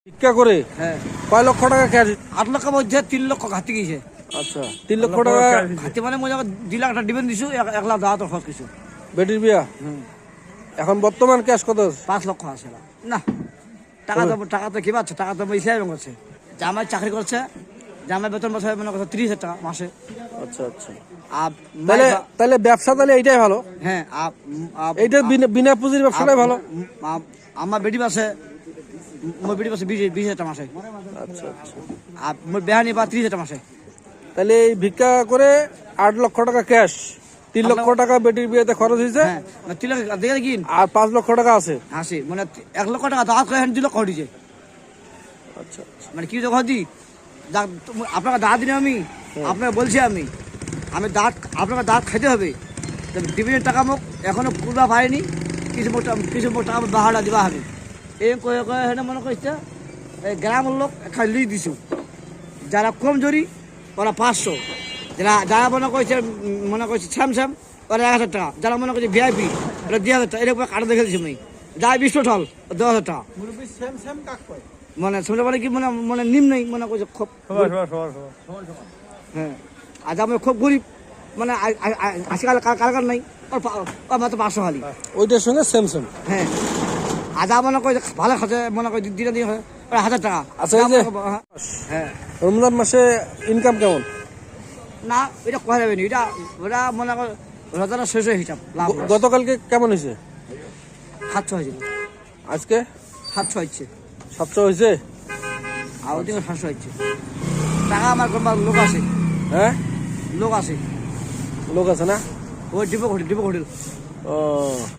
ভিক্ষা করে হ্যাঁ কয় লক্ষ টাকা ক্যাশ? 8 লক্ষের মধ্যে 3 লক্ষ ঘাটি গেছে। আচ্ছা 3 লক্ষ টাকা ঘাটি মানে মনে 2 লাখ টাকা দিবেন দিছো, 1 লাখ দাওয়াত খরচ কিছু। বেটির বিয়া। এখন বর্তমান ক্যাশ কত? 5 লক্ষ আছে না। টাকা তো কি পাচ্ছে, টাকা তো ইসলাম করছে। জামাই চাকরি করছে, জামাই বেতন বছরে মনে করছে 30,000 টাকা মাসে। আচ্ছা আচ্ছা। আর তাহলে ব্যবসা তাহলে এইটাই ভালো। হ্যাঁ এইটা বিনা পুঁজির ব্যবসাটাই ভালো। আমার বেটি আছে, মোর বেটি আছে 20,000 টাকা মাসে। আচ্ছা আচ্ছা। আর মোর বেহানি বা 30,000 টাকা মাসে। তাহলে এই ভিক্ষা করে 8 লক্ষ টাকা ক্যাশ, 3 লক্ষ টাকা বেটির বিয়েতে খরচ হয়েছে। হ্যাঁ 3 লাখ দেখে কি আর 5 লক্ষ টাকা আছে। হাসি মানে 1 লক্ষ টাকা দাওয়াত করে 2 লক্ষ দিছে। আচ্ছা মানে কি যখন দি আপনাকে দাঁত দিনে আমি আপনাকে বলছি আমি দাঁত আপনাকে দাঁত খেতে হবে। ডিভিডেন্ড টাকা মোক এখনো পুরা পাইনি, কিছু টাকা বাহারা দিবা হবে। এই কয়ে কয়ে হেনে মনে করছে এই গ্রামের লোক খালি দিছো, যারা কম জরি ওরা 500, যারা মনে করছে স্যামস্যাম ওরা 1,000 টাকা, যারা মনে করছে ভিআইপি ওরা 2,000 টাকা, এরকম কাটা দেখে দিচ্ছি আমি। যাই 20 টোটাল 10,000 টাকা। মানে শুনে বলে কি মানে নিম্নই মনে করছে খুব। হ্যাঁ আজ আমি খুব গরিব, মানে আজকাল কারকার নাই, ওর মাত্র 500 খালি। ওইটার সঙ্গে সেম সেম। হ্যাঁ আজ মনে করে ভালো খাতে মনে করে দিনে দিন 1,000 টাকা। আচ্ছা এই যে হ্যাঁ রমজান মাসে ইনকাম কেমন? না এটা কোয়া যাবে না, এটা ওরা মনে করে রোজাটা শেষ হয়ে হিসাব লাভ। গতকালকে কেমন হয়েছে? 700 হয়েছিল, আজকে 700 হচ্ছে, 700 হয়েছে। আর ওদিকে 700 হচ্ছে। টাকা আমার লোক আছে। হ্যাঁ লোক আছে, লোক আছে না? ওই ডিপো হোটেল। ও